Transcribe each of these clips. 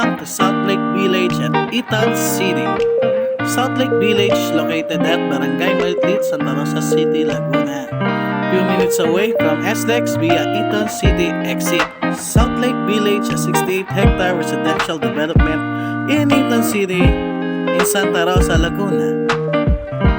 Welcome to South Lake Village at Eaton City. South Lake Village located at Barangay Malitlit, Santa Rosa City, Laguna. Few minutes away from SLEX via Eaton City exit. South Lake Village, a 68-hectare residential development in Eaton City in Santa Rosa, Laguna,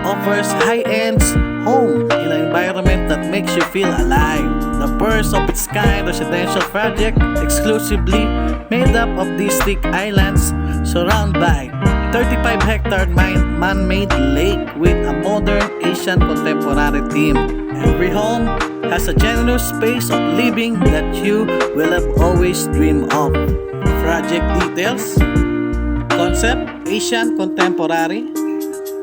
offers high-end home in an environment that makes you feel alive. The first of its kind residential project exclusively made up of distinct islands surrounded by 35-hectare man-made lake with a modern Asian contemporary theme. Every home has a generous space of living that you will have always dreamed of. Project details: concept, Asian contemporary.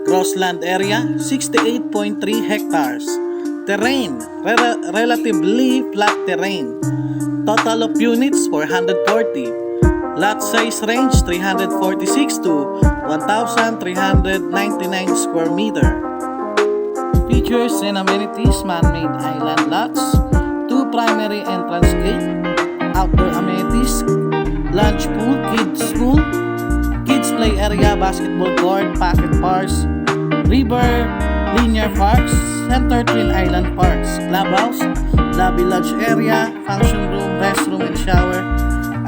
Gross land area, 68.3 hectares. Terrain, relatively flat terrain. Total of units, 440. Lot size range, 346 to 1,399 square meter. Features and amenities: man-made island lots, 2 primary entrance gate, outdoor amenities, lunch pool, kids play area, basketball court, pocket parks, river, linear parks, center twin island parks, clubhouse, lobby lodge area, function room, restroom and shower,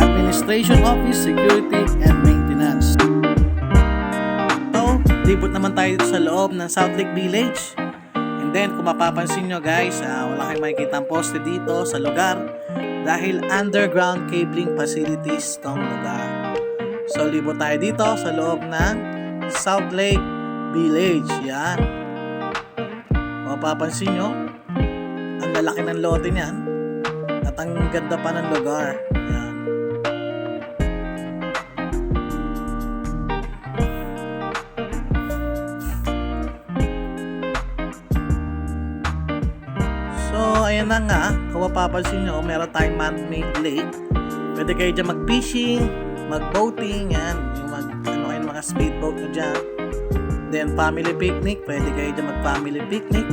administration office, security and maintenance. So, libot naman tayo sa loob ng South Lake Village. And then, kung mapapansin nyo guys, wala kayong makikita ang poste dito sa lugar dahil underground cabling facilities tong lugar. So, libot tayo dito sa loob ng South Lake Village. Yan. Kung mapapansin nyo, ang lalaki ng lote niyan at ang ganda pa ng lugar. Yan. So, ayan na nga. Kung mapapansin nyo, meron tayong man-made lake. Pwede kayo dyan mag-fishing, mag-boating, yan. Yung mga speedboat nyo dyan. Then, family picnic. Pwede kayo dyan mag-family picnic.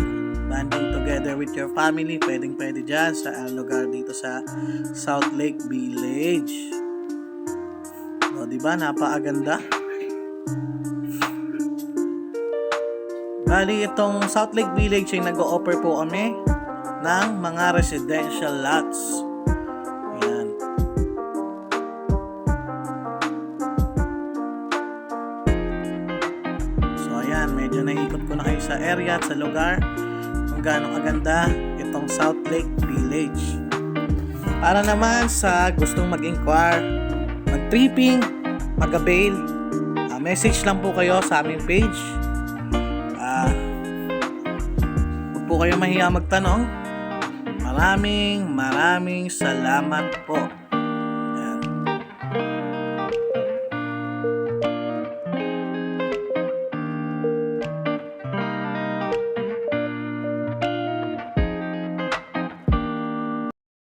Banding together with your family. Pwede dyan sa lugar dito sa South Lake Village. O, diba? Napakaganda. Bali, itong South Lake Village ay nag-o-offer po kami ng mga residential lots. Ayan. So ayan, medyo naikot ko na kayo sa area at sa lugar kung gaano kaganda itong South Lake Village. Para naman sa gustong mag-inquire, mag-tripping, mag-avail, message lang po kayo sa aming page. Huwag po kayo mahiya magtanong. Maraming salamat po.